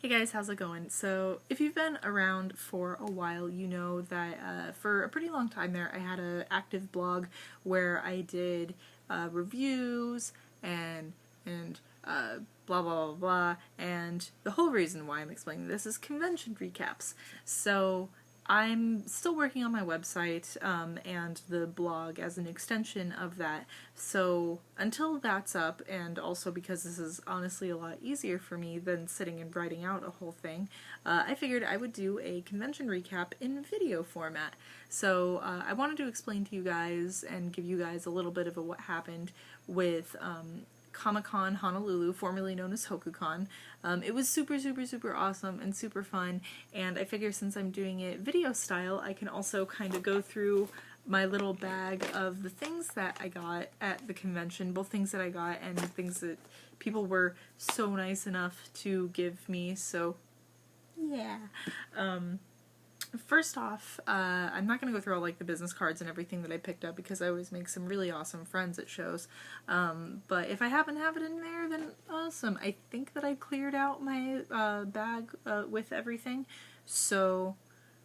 Hey guys, how's it going? So, if you've been around for a while, you know that for a pretty long time there, I had an active blog where I did reviews and blah blah blah blah. And the whole reason why I'm explaining this is convention recaps. So, I'm still working on my website and the blog as an extension of that. So until that's up, and also because this is honestly a lot easier for me than sitting and writing out a whole thing, I figured I would do a convention recap in video format. So I wanted to explain to you guys and give you guys a little bit of what happened with Con Honolulu, formerly known as HokuCon. It was super awesome and super fun, and I figure since I'm doing it video style, I can also kind of go through my little bag of the things that I got at the convention, both things that I got and things that people were so nice enough to give me, so yeah. First off, I'm not going to go through all like the business cards and everything that I picked up because I always make some really awesome friends at shows. But if I happen to have it in there, then awesome. I think that I cleared out my bag with everything. So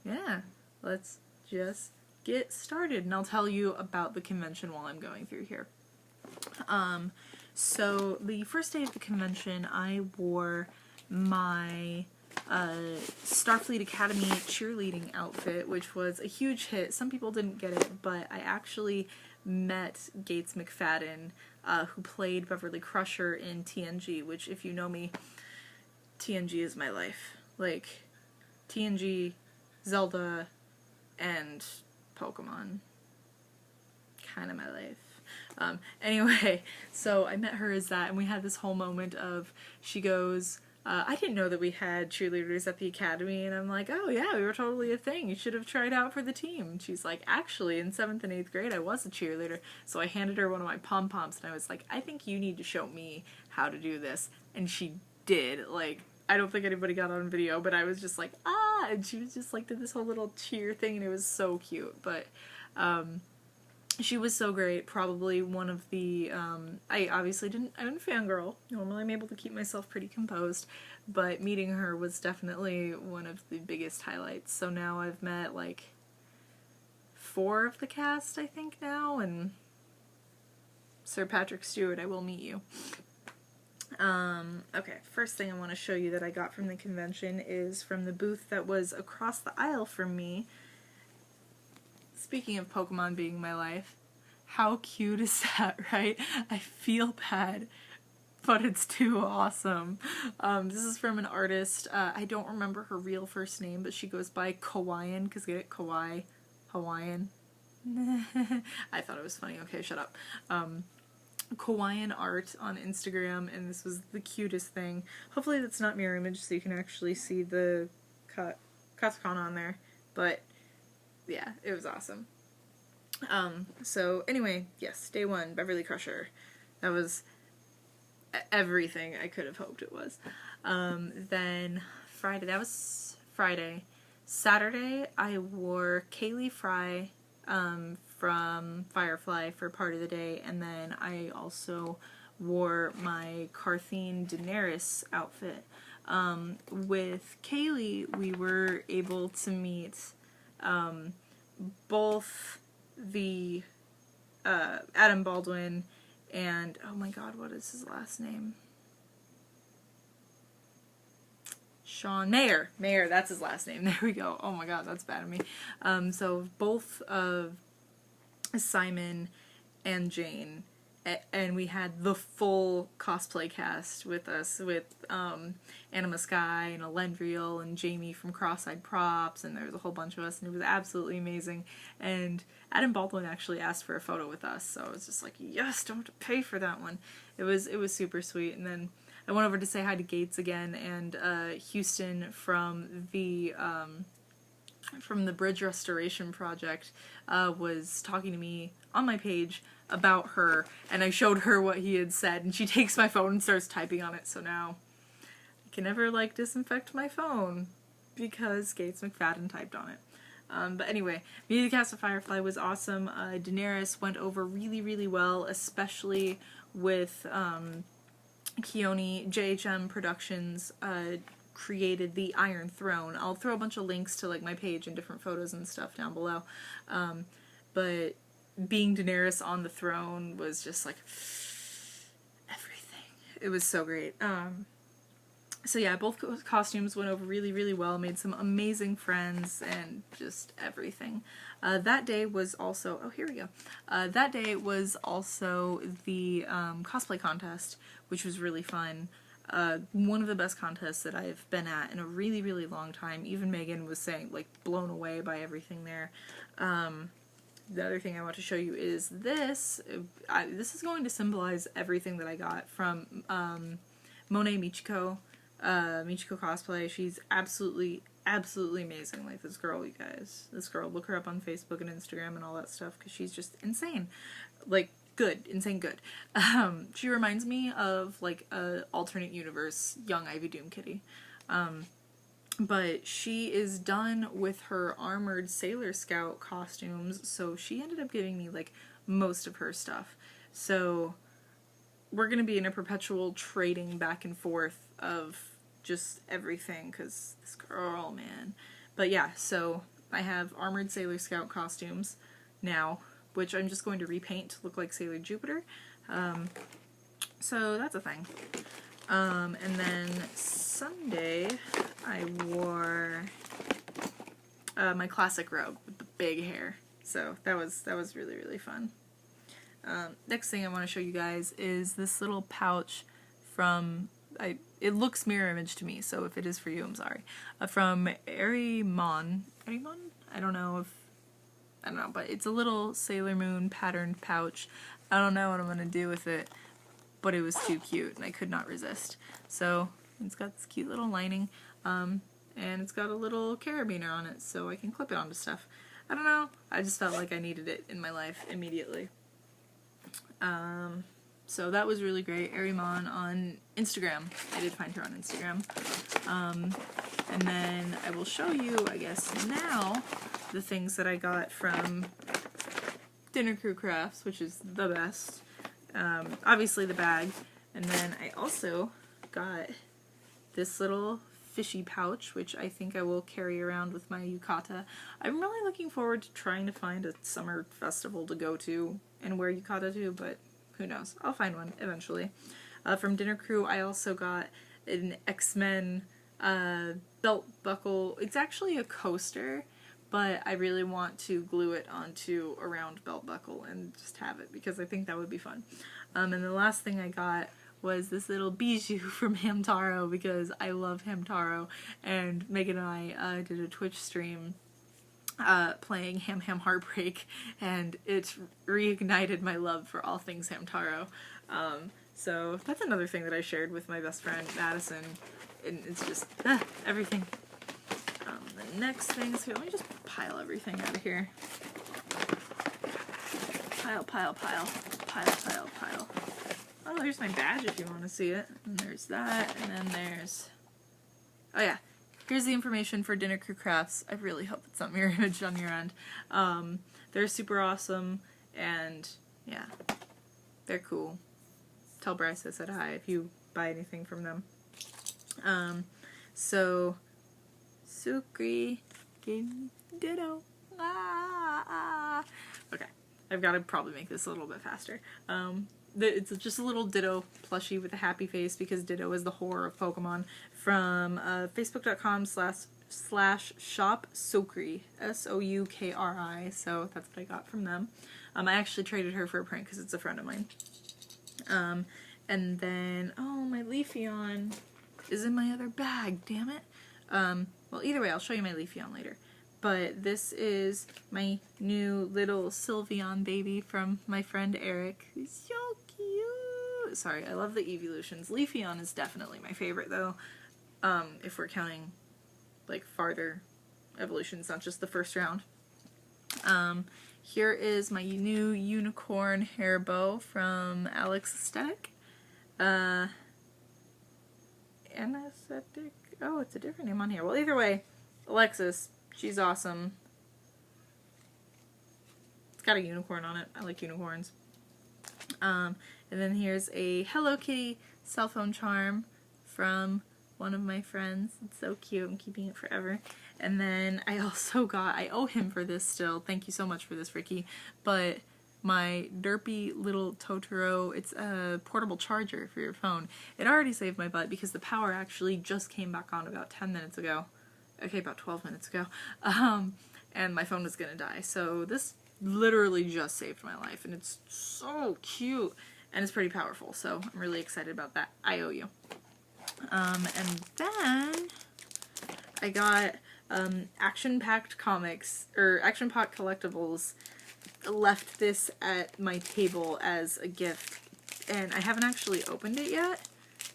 yeah, let's just get started and I'll tell you about the convention while I'm going through here. So the first day of the convention, I wore my Starfleet Academy cheerleading outfit, which was a huge hit. Some people didn't get it, but I actually met Gates McFadden, who played Beverly Crusher in TNG, which, if you know me, TNG is my life. Like, TNG, Zelda, and Pokemon. Kind of my life. Anyway, so I met her as that, and we had this whole moment of, she goes, I didn't know that we had cheerleaders at the academy, and I'm like, oh yeah, we were totally a thing. You should have tried out for the team. And she's like, actually, in 7th and 8th grade, I was a cheerleader. So I handed her one of my pom-poms, and I was like, I think you need to show me how to do this. And she did. Like, I don't think anybody got on video, but I was just like, ah! And she was just like, did this whole little cheer thing, and it was so cute. But, she was so great, probably one of the, I obviously didn't fangirl. Normally I'm able to keep myself pretty composed, but meeting her was definitely one of the biggest highlights. So now I've met, like, 4 of the cast, I think, now, and Sir Patrick Stewart, I will meet you. Okay, first thing I want to show you that I got from the convention is from the booth that was across the aisle from me. Speaking of Pokemon being my life, how cute is that, right? I feel bad, but it's too awesome. This is from an artist, I don't remember her real first name, but she goes by Kawaiian, because get it? Kawaii? Hawaiian? I thought it was funny. Okay, shut up. Kawaiian art on Instagram, and this was the cutest thing. Hopefully that's not mirror image so you can actually see the katakana on there, but yeah, it was awesome. So anyway, yes, day 1, Beverly Crusher. That was everything I could have hoped it was. Then Friday, that was Friday. Saturday, I wore Kaylee Fry, from Firefly for part of the day, and then I also wore my Carthene Daenerys outfit. With Kaylee, we were able to meet both the Adam Baldwin and, oh my god, what is his last name? Sean Mayer. Mayer, that's his last name. There we go. Oh my god, that's bad of me. So both of Simon and Jane, and we had the full cosplay cast with us, with Anima Sky and Elendriel and Jamie from Cross-Eyed Props, and there was a whole bunch of us, and it was absolutely amazing. And Adam Baldwin actually asked for a photo with us, so I was just like, yes, don't have to pay for that one. It was super sweet. And then I went over to say hi to Gates again, and Houston from the Bridge Restoration Project was talking to me on my page about her, and I showed her what he had said, and she takes my phone and starts typing on it, so now I can never, like, disinfect my phone because Gates McFadden typed on it. But anyway, meeting the cast of Firefly was awesome. Daenerys went over really well, especially with Keone, JHM Productions, created the Iron Throne. I'll throw a bunch of links to like my page and different photos and stuff down below. But being Daenerys on the throne was just like everything. It was so great. So yeah, both costumes went over really, really well, made some amazing friends, and just everything. That day was also, oh, here we go. That day was also the cosplay contest, which was really fun. One of the best contests that I've been at in a really, really long time. Even Megan was saying, like, blown away by everything there. The other thing I want to show you is this. This is going to symbolize everything that I got from Monet Michiko. Michiko cosplay. She's absolutely amazing. Like, this girl, you guys. This girl, look her up on Facebook and Instagram and all that stuff, because she's just insane. Like, good. Insane good. She reminds me of, like, a alternate universe young Ivy Doom Kitty. But she is done with her armored Sailor Scout costumes, so she ended up giving me, like, most of her stuff. So we're gonna be in a perpetual trading back and forth of just everything, because this girl, man. But yeah, so I have armored Sailor Scout costumes now, which I'm just going to repaint to look like Sailor Jupiter. So that's a thing. And then Sunday, I wore my classic robe with the big hair. So that was really, really fun. Next thing I want to show you guys is this little pouch from, it looks mirror image to me, so if it is for you, I'm sorry. From Arimon. I don't know, but it's a little Sailor Moon patterned pouch. I don't know what I'm going to do with it, but it was too cute and I could not resist. So it's got this cute little lining, and it's got a little carabiner on it so I can clip it onto stuff. I don't know, I just felt like I needed it in my life immediately. So that was really great. Arimon on Instagram. I did find her on Instagram. And then I will show you, I guess, now the things that I got from Dinner Crew Crafts, which is the best. Obviously the bag. And then I also got this little fishy pouch, which I think I will carry around with my yukata. I'm really looking forward to trying to find a summer festival to go to and wear yukata to, but who knows? I'll find one eventually. From Dinner Crew, I also got an X-Men belt buckle. It's actually a coaster, but I really want to glue it onto a round belt buckle and just have it, because I think that would be fun. And the last thing I got was this little bijou from Hamtaro, because I love Hamtaro, and Megan and I did a Twitch stream playing Ham Ham Heartbreak, and it reignited my love for all things Hamtaro. So that's another thing that I shared with my best friend Madison, and it's just everything. The next thing, so let me just pile everything out of here. Pile. Oh, here's my badge if you want to see it. And there's that, and then there's, oh yeah, here's the information for Dinner Crew Crafts. I really hope it's not mirror image on your end. They're super awesome, and yeah, they're cool. Tell Bryce I said hi if you buy anything from them. So, Sukri, ditto. Okay, I've got to probably make this a little bit faster. It's just a little Ditto plushie with a happy face, because Ditto is the horror of Pokemon, from facebook.com/shop Soukri, Soukri, so that's what I got from them. I actually traded her for a print because it's a friend of mine. And then, oh, my Leafeon is in my other bag, damn it. Well, either way, I'll show you my Leafeon later. But this is my new little Sylveon baby from my friend Eric. He's so cute. Sorry, I love the evolutions. Leafeon is definitely my favorite, though, if we're counting, like, farther evolutions, not just the first round. Here is my new unicorn hair bow from Alex Aesthetic. Anesthetic? Oh, it's a different name on here. Well, either way, Alexis, she's awesome. It's got a unicorn on it. I like unicorns. And then here's a Hello Kitty cell phone charm from one of my friends. It's so cute. I'm keeping it forever. And then I also got, I owe him for this still. Thank you so much for this, Ricky. But my derpy little Totoro, it's a portable charger for your phone. It already saved my butt because the power actually just came back on about 10 minutes ago. Okay, about 12 minutes ago. And my phone was gonna die. So this literally just saved my life, and it's so cute, and it's pretty powerful, so I'm really excited about that. I owe you. And then I got action-packed comics, or action-packed collectibles. Left this at my table as a gift, and I haven't actually opened it yet.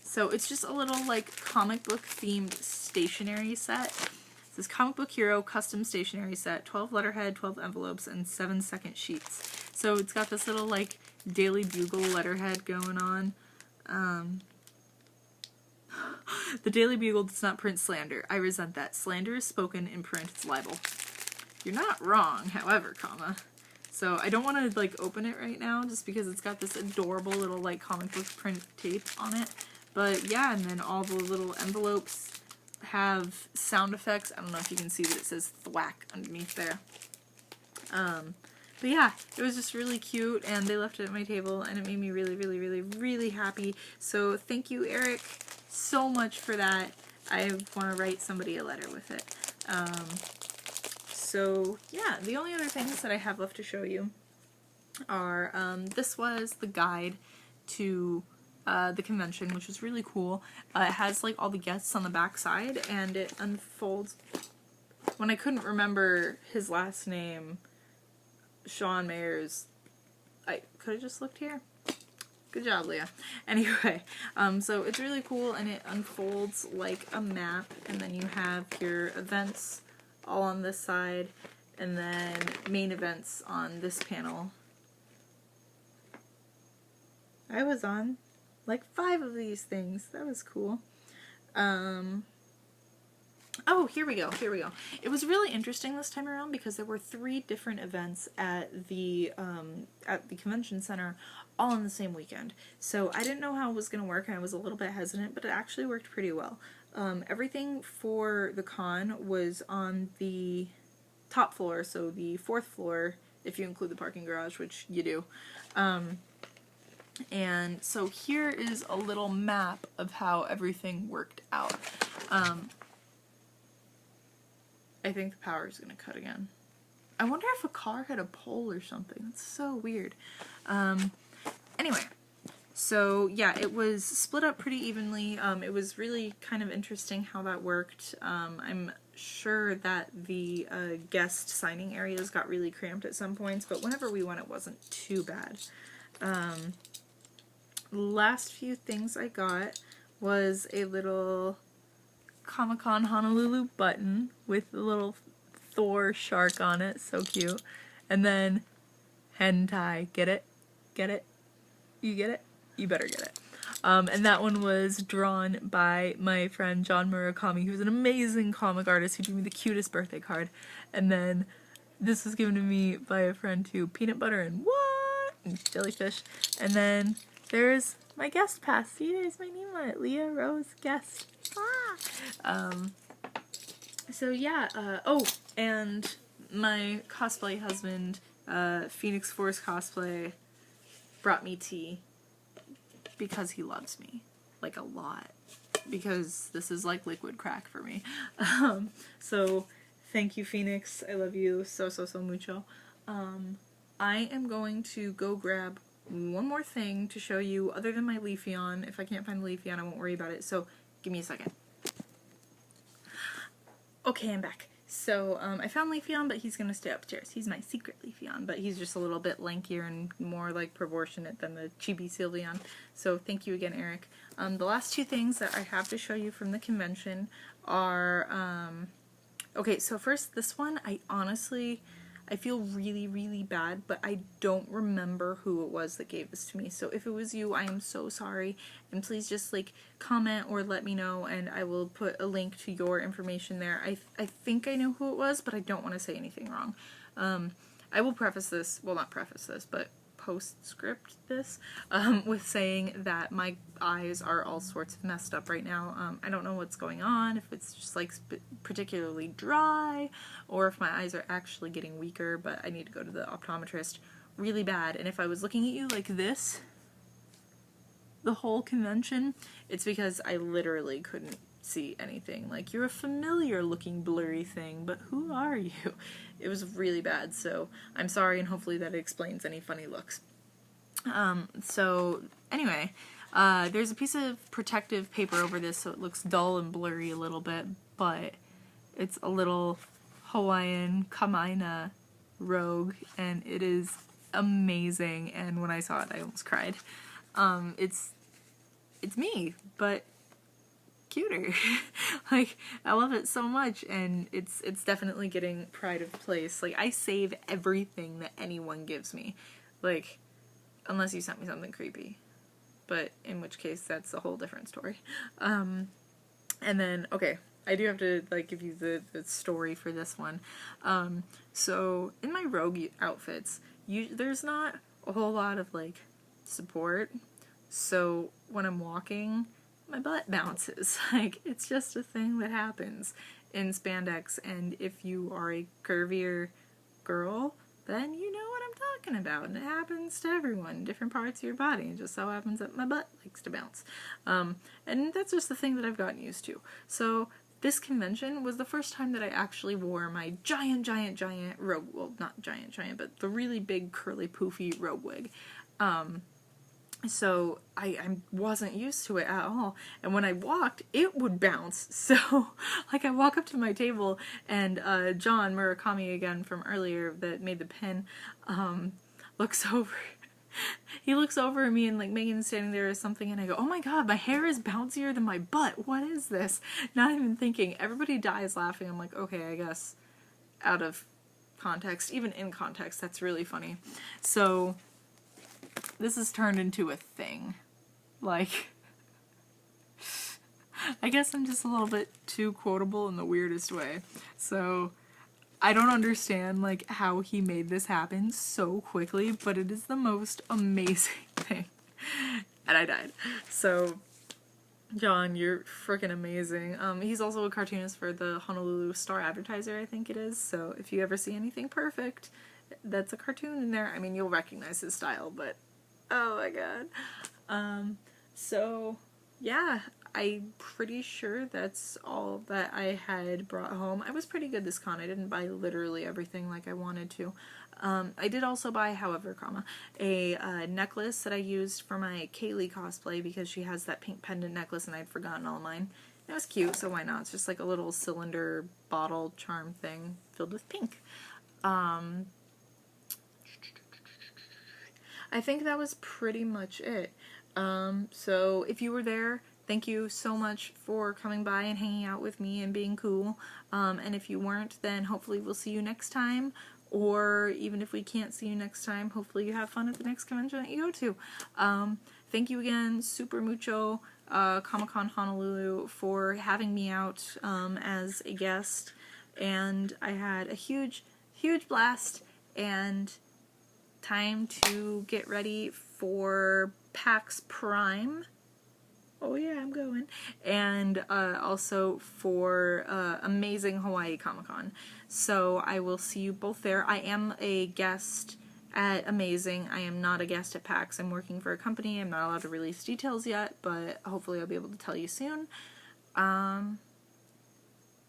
So it's just a little like comic book themed stationery set. It says Comic Book Hero Custom Stationery Set, 12 letterhead, 12 envelopes, and 7 second sheets. So it's got this little like Daily Bugle letterhead going on. The Daily Bugle does not print slander. I resent that. Slander is spoken, in print it's libel. You're not wrong, however, comma. So I don't want to like open it right now just because it's got this adorable little like comic book print tape on it. But yeah, and then all the little envelopes have sound effects. I don't know if you can see that it says thwack underneath there. But yeah, it was just really cute, and they left it at my table, and it made me really, really, really, really happy. So thank you, Eric, so much for that. I want to write somebody a letter with it. So yeah, the only other things that I have left to show you are, this was the guide to the convention, which was really cool. It has like all the guests on the back side, and it unfolds. When I couldn't remember his last name, Sean Mayer's, I could have just looked here. Good job, Leah. Anyway, so it's really cool, and it unfolds like a map, and then you have your events all on this side, and then main events on this panel. I was on like 5 of these things. That was cool. Oh, here we go. It was really interesting this time around because there were 3 different events at the convention center all in the same weekend. So I didn't know how it was going to work, and I was a little bit hesitant, but it actually worked pretty well. Everything for the con was on the top floor, so the 4th floor, if you include the parking garage, which you do. And so here is a little map of how everything worked out. I think the power is going to cut again. I wonder if a car hit a pole or something. It's so weird. Anyway, so yeah, it was split up pretty evenly. It was really kind of interesting how that worked. I'm sure that the guest signing areas got really cramped at some points, but whenever we went, it wasn't too bad. Last few things I got was a little Con Honolulu button with a little Thor shark on it, so cute. And then hentai, get it? Get it? You get it? You better get it. And that one was drawn by my friend John Murakami, who's an amazing comic artist who drew me the cutest birthday card. And then this was given to me by a friend too, peanut butter and what? And jellyfish. And then there's my guest pass. See, there's my name on it, Leah Rose Guest. So yeah, oh, and my cosplay husband, Phoenix Force Cosplay, brought me tea because he loves me, like, a lot, because this is like liquid crack for me. So thank you, Phoenix. I love you so mucho. I am going to go grab one more thing to show you other than my Leafeon. If I can't find the Leafeon, I won't worry about it, so give me a second. Okay, I'm back. So, I found Leafeon, but he's gonna stay upstairs. He's my secret Leafeon, but he's just a little bit lankier and more, like, proportionate than the chibi Sylveon. So, thank you again, Eric. The last 2 things that I have to show you from the convention are, okay, so first, this one, I feel really, really bad, but I don't remember who it was that gave this to me. So if it was you, I am so sorry. And please just, like, comment or let me know, and I will put a link to your information there. I think I know who it was, but I don't want to say anything wrong. I will preface this, well, not preface this, but postscript this with saying that my eyes are all sorts of messed up right now. I don't know what's going on, if it's just like particularly dry or if my eyes are actually getting weaker, but I need to go to the optometrist really bad. And if I was looking at you like this the whole convention, it's because I literally couldn't see anything. Like, you're a familiar looking blurry thing, but who are you? It was really bad, so I'm sorry, and hopefully that explains any funny looks. So anyway, there's a piece of protective paper over this so it looks dull and blurry a little bit, but it's a little Hawaiian Kamaina rogue, and it is amazing, and when I saw it I almost cried. It's me, but cuter. Like, I love it so much, and it's definitely getting pride of place. Like, I save everything that anyone gives me. Like, unless you sent me something creepy. But in which case, that's a whole different story. And then, okay, I do have to, like, give you the story for this one. So, in my rogue outfits, there's not a whole lot of, like, support. So, when I'm walking, my butt bounces. Like, it's just a thing that happens in spandex, and if you are a curvier girl, then you know what I'm talking about, and it happens to everyone in different parts of your body. It just so happens that my butt likes to bounce. And that's just the thing that I've gotten used to. So this convention was the first time that I actually wore my giant rogue, well, not giant, but the really big curly poofy rogue wig. So I wasn't used to it at all, and when I walked, it would bounce. So, like, I walk up to my table, and John Murakami, again from earlier, that made the pin, looks over. He looks over at me, and, like, Megan's standing there or something, and I go, oh my god, my hair is bouncier than my butt, what is this? Not even thinking. Everybody dies laughing. I'm like, okay, I guess out of context, even in context, that's really funny. So this has turned into a thing. Like, I guess I'm just a little bit too quotable in the weirdest way. So, I don't understand, like, how he made this happen so quickly, but it is the most amazing thing. And I died. So, John, you're freaking amazing. He's also a cartoonist for the Honolulu Star Advertiser, I think it is. So, if you ever see anything perfect that's a cartoon in there, I mean, you'll recognize his style, but oh my god. So, yeah, I'm pretty sure that's all that I had brought home. I was pretty good this con. I didn't buy literally everything like I wanted to. I did also buy, however, a necklace that I used for my Kaylee cosplay because she has that pink pendant necklace and I'd forgotten all of mine. It was cute, so why not? It's just like a little cylinder bottle charm thing filled with pink. I think that was pretty much it. So if you were there, thank you so much for coming by and hanging out with me and being cool. And if you weren't, then hopefully we'll see you next time. Or even if we can't see you next time, hopefully you have fun at the next convention that you go to. Thank you again, super mucho, Con Honolulu, for having me out as a guest. And I had a huge blast, and time to get ready for PAX Prime. Oh yeah, I'm going. And also for amazing Hawaii Comic-Con. So I will see you both there. I am a guest at Amazing. I am not a guest at PAX. I'm working for a company. I'm not allowed to release details yet, but hopefully I'll be able to tell you soon.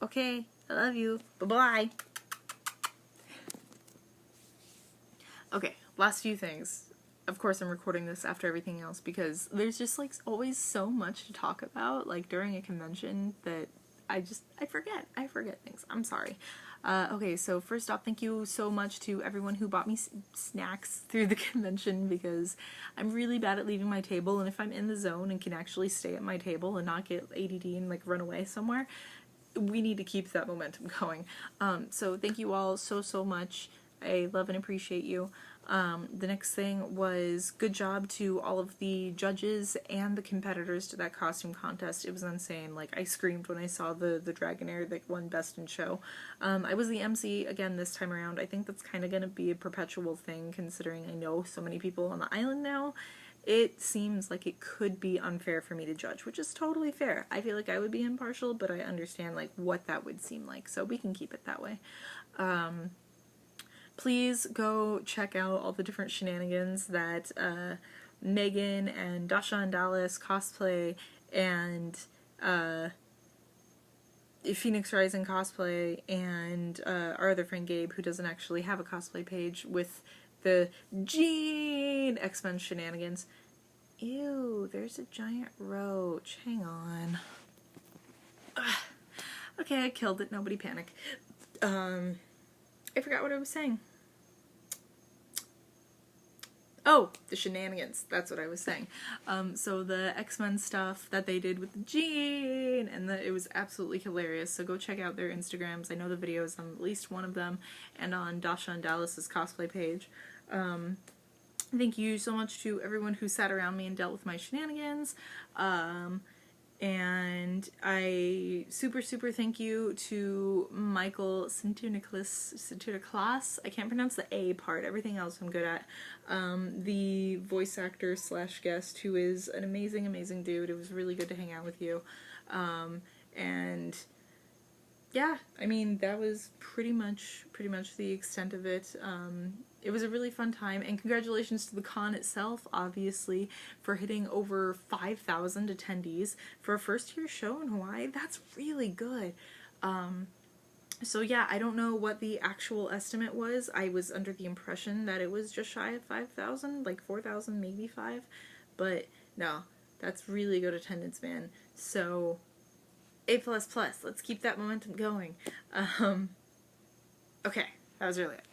Okay, I love you. Bye-bye. Okay, last few things. Of course I'm recording this after everything else because there's just like always so much to talk about like during a convention that I forget things. I'm sorry. Okay, so first off, thank you so much to everyone who bought me snacks through the convention because I'm really bad at leaving my table, and if I'm in the zone and can actually stay at my table and not get ADD and like run away somewhere, we need to keep that momentum going. So thank you all so much. I love and appreciate you. The next thing was good job to all of the judges and the competitors to that costume contest. It was insane. Like, I screamed when I saw the Dragonair that won Best in Show. I was the MC again this time around. I think that's kind of going to be a perpetual thing, considering I know so many people on the island now. It seems like it could be unfair for me to judge, which is totally fair. I feel like I would be impartial, but I understand like what that would seem like, so we can keep it that way. Please go check out all the different shenanigans that Megan and Dasha and Dallas cosplay, and Phoenix Rising cosplay, and our other friend Gabe, who doesn't actually have a cosplay page, with the Jean X-Men shenanigans. Ew, there's a giant roach. Hang on. Ugh. Okay, I killed it. Nobody panic. I forgot what I was saying. Oh, the shenanigans. That's what I was saying. So the X-Men stuff that they did with the Jean, and it was absolutely hilarious. So go check out their Instagrams. I know the videos on at least one of them, and on Dasha and Dallas's cosplay page. Thank you so much to everyone who sat around me and dealt with my shenanigans. And I super thank you to Michael Sinterklaas. I can't pronounce the A part. Everything else I'm good at. The voice actor / guest, who is an amazing dude. It was really good to hang out with you. And yeah, I mean, that was pretty much the extent of it. It was a really fun time, and congratulations to the con itself, obviously, for hitting over 5,000 attendees for a first-year show in Hawaii. That's really good. So yeah, I don't know what the actual estimate was. I was under the impression that it was just shy of 5,000, like 4,000, maybe 5. But no, that's really good attendance, man. So A++, let's keep that momentum going. Okay, that was really it.